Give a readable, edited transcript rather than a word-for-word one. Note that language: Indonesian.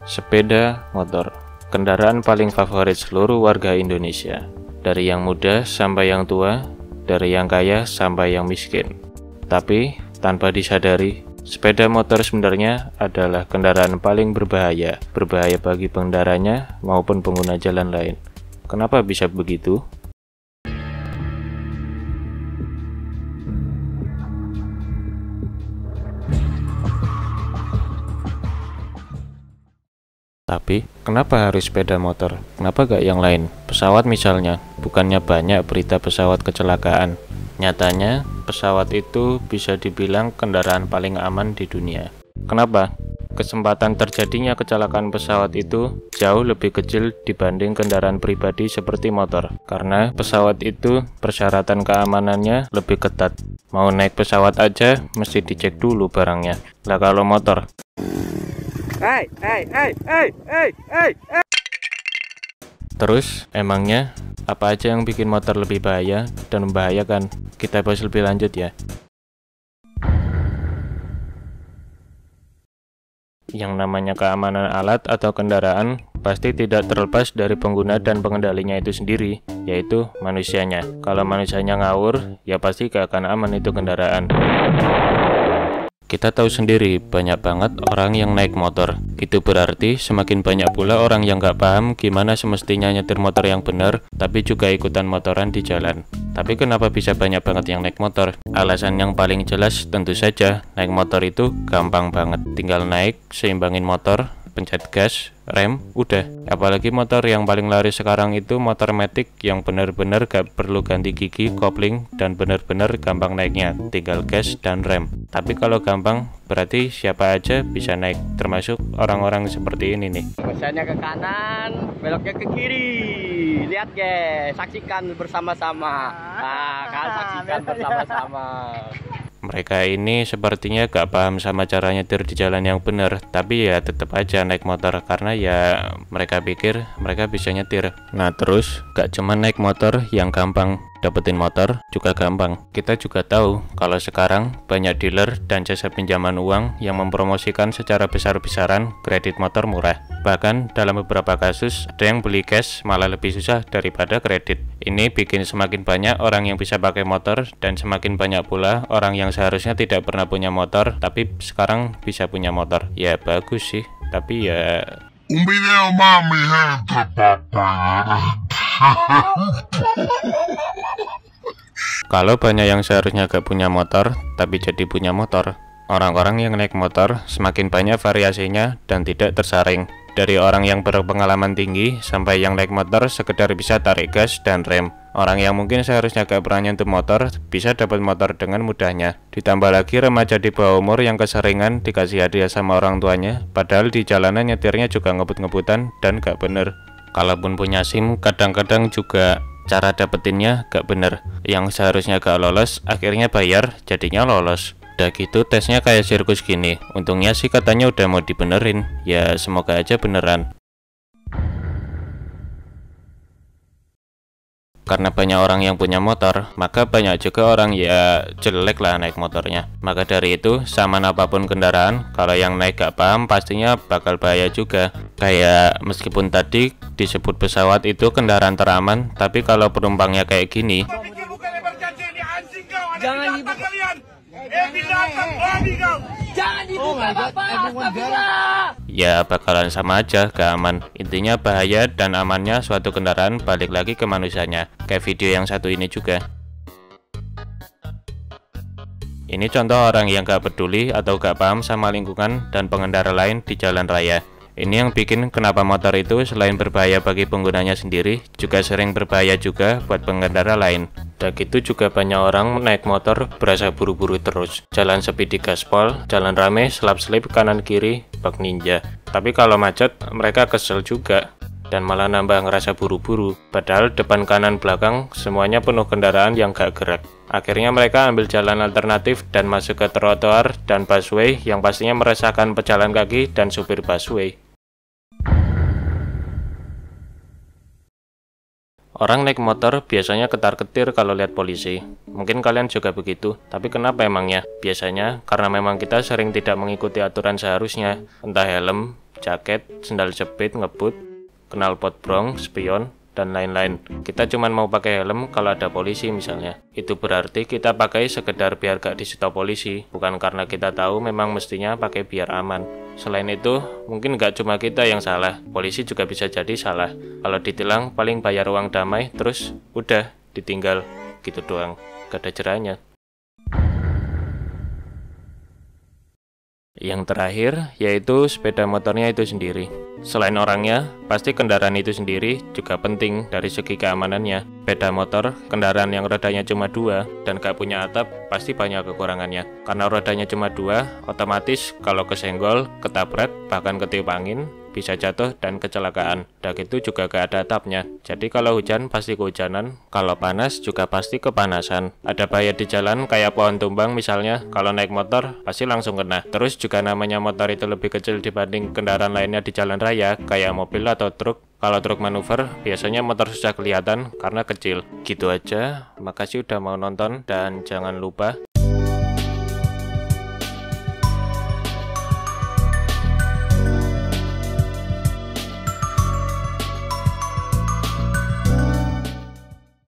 Sepeda motor, kendaraan paling favorit seluruh warga Indonesia. Dari yang muda sampai yang tua, dari yang kaya sampai yang miskin. Tapi, tanpa disadari, sepeda motor sebenarnya adalah kendaraan paling berbahaya. Berbahaya bagi pengendaranya maupun pengguna jalan lain. Kenapa bisa begitu? Tapi, kenapa harus sepeda motor? Kenapa gak yang lain? Pesawat misalnya, bukannya banyak berita pesawat kecelakaan. Nyatanya, pesawat itu bisa dibilang kendaraan paling aman di dunia. Kenapa? Kesempatan terjadinya kecelakaan pesawat itu jauh lebih kecil dibanding kendaraan pribadi seperti motor. Karena pesawat itu persyaratan keamanannya lebih ketat. Mau naik pesawat aja, mesti dicek dulu barangnya. Lah kalau motor, terus, emangnya apa aja yang bikin motor lebih bahaya dan membahayakan? Kita bahas lebih lanjut ya. Yang namanya keamanan alat atau kendaraan pasti tidak terlepas dari pengguna dan pengendalinya itu sendiri, yaitu manusianya. Kalau manusianya ngawur, ya pasti gak akan aman itu kendaraan. Kita tahu sendiri, banyak banget orang yang naik motor. Itu berarti semakin banyak pula orang yang gak paham gimana semestinya nyetir motor yang benar, tapi juga ikutan motoran di jalan. Tapi kenapa bisa banyak banget yang naik motor? Alasan yang paling jelas tentu saja, naik motor itu gampang banget. Tinggal naik, seimbangin motor, pencet gas, rem, udah. Apalagi motor yang paling laris sekarang itu motor matic yang benar-benar gak perlu ganti gigi, kopling, dan benar-benar gampang naiknya, tinggal gas dan rem. Tapi kalau gampang, berarti siapa aja bisa naik, termasuk orang-orang seperti ini nih. Mesinnya ke kanan, beloknya ke kiri. Lihat guys, saksikan bersama-sama. Saksikan bersama-sama. Mereka ini sepertinya gak paham sama cara nyetir di jalan yang benar, tapi ya tetap aja naik motor karena ya mereka pikir mereka bisa nyetir. Nah terus, gak cuma naik motor yang gampang, dapetin motor juga gampang. Kita juga tahu kalau sekarang banyak dealer dan jasa pinjaman uang yang mempromosikan secara besar-besaran kredit motor murah. Bahkan dalam beberapa kasus ada yang beli cash malah lebih susah daripada kredit. Ini bikin semakin banyak orang yang bisa pakai motor dan semakin banyak pula orang yang seharusnya tidak pernah punya motor tapi sekarang bisa punya motor. Ya bagus sih, tapi ya un video mami gente kalau banyak yang seharusnya gak punya motor tapi jadi punya motor. Orang-orang yang naik motor semakin banyak variasinya dan tidak tersaring. Dari orang yang berpengalaman tinggi sampai yang naik motor sekedar bisa tarik gas dan rem. Orang yang mungkin seharusnya gak pernah nyentuh motor bisa dapat motor dengan mudahnya. Ditambah lagi remaja di bawah umur yang keseringan dikasih hadiah sama orang tuanya, padahal di jalanan nyetirnya juga ngebut-ngebutan dan gak bener. Kalaupun punya SIM, kadang-kadang juga cara dapetinnya gak bener. Yang seharusnya gak lolos, akhirnya bayar, jadinya lolos. Udah gitu tesnya kayak sirkus gini. Untungnya sih katanya udah mau dibenerin. Ya semoga aja beneran. Karena banyak orang yang punya motor, maka banyak juga orang ya jelek lah naik motornya. Maka dari itu, sama apapun kendaraan, kalau yang naik gak paham pastinya bakal bahaya juga. Kayak meskipun tadi disebut pesawat itu kendaraan teraman, tapi kalau penumpangnya kayak gini, Jangan dibuka kalian. Jangan dibuka Bapak. ya bakalan sama aja gak aman. Intinya bahaya dan amannya suatu kendaraan balik lagi ke manusianya. Kayak video yang satu ini juga. Ini contoh orang yang gak peduli atau gak paham sama lingkungan dan pengendara lain di jalan raya. Ini yang bikin kenapa motor itu selain berbahaya bagi penggunanya sendiri, juga sering berbahaya juga buat pengendara lain. Dan gitu juga banyak orang naik motor berasa buru-buru terus. Jalan sepi di gaspol, jalan rame, selap-selip kanan kiri, bak ninja. Tapi kalau macet, mereka kesel juga. Dan malah nambah ngerasa buru-buru. Padahal depan kanan belakang semuanya penuh kendaraan yang gak gerak. Akhirnya mereka ambil jalan alternatif dan masuk ke trotoar dan busway yang pastinya meresahkan pejalan kaki dan supir busway. Orang naik motor biasanya ketar-ketir kalau lihat polisi. Mungkin kalian juga begitu, tapi kenapa emangnya? Biasanya karena memang kita sering tidak mengikuti aturan seharusnya, entah helm, jaket, sendal jepit, ngebut, knalpot brong, spion, dan lain-lain. Kita cuman mau pakai helm kalau ada polisi misalnya. Itu berarti kita pakai sekedar biar gak disita polisi, bukan karena kita tahu memang mestinya pakai biar aman. Selain itu, mungkin gak cuma kita yang salah, polisi juga bisa jadi salah. Kalau ditilang paling bayar uang damai, terus udah ditinggal gitu doang, gak ada jerahnya. Yang terakhir, yaitu sepeda motornya itu sendiri. Selain orangnya, pasti kendaraan itu sendiri juga penting dari segi keamanannya. Sepeda motor, kendaraan yang rodanya cuma 2 dan gak punya atap, pasti banyak kekurangannya. Karena rodanya cuma 2, otomatis kalau kesenggol, ketabrak, bahkan ketiup angin, bisa jatuh dan kecelakaan. Dan itu juga gak ada atapnya. Jadi kalau hujan pasti kehujanan, kalau panas juga pasti kepanasan. Ada bahaya di jalan kayak pohon tumbang misalnya, kalau naik motor pasti langsung kena. Terus juga namanya motor itu lebih kecil dibanding kendaraan lainnya di jalan raya, kayak mobil atau truk. Kalau truk manuver, biasanya motor susah kelihatan karena kecil. Gitu aja, makasih udah mau nonton dan jangan lupa